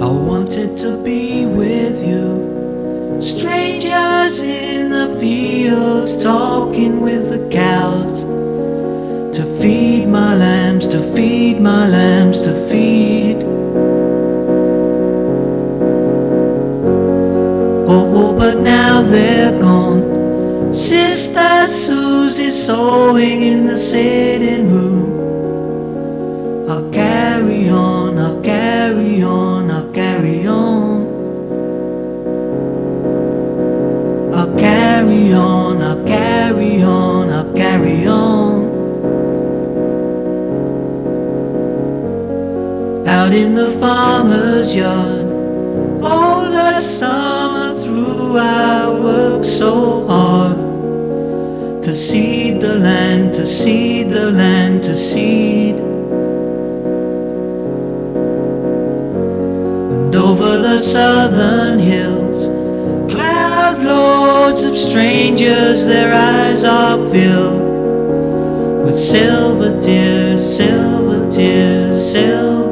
I wanted to be with you. Strangers in the fields, talking with the cows. To feed my lambs, to feed my lambs, to feed. Oh, but now they're gone. Sister Susie's sewing in the sitting room. I'll carry on, I'll carry on, I'll carry on. I'll carry on, I'll carry on, I'll carry on. Out in the farmer's yard, all the summer through I worked so hard. To seed the land, to seed the land, to seed. And over the southern hills, cloud lords of strangers, their eyes are filled with silver tears, silver tears, silver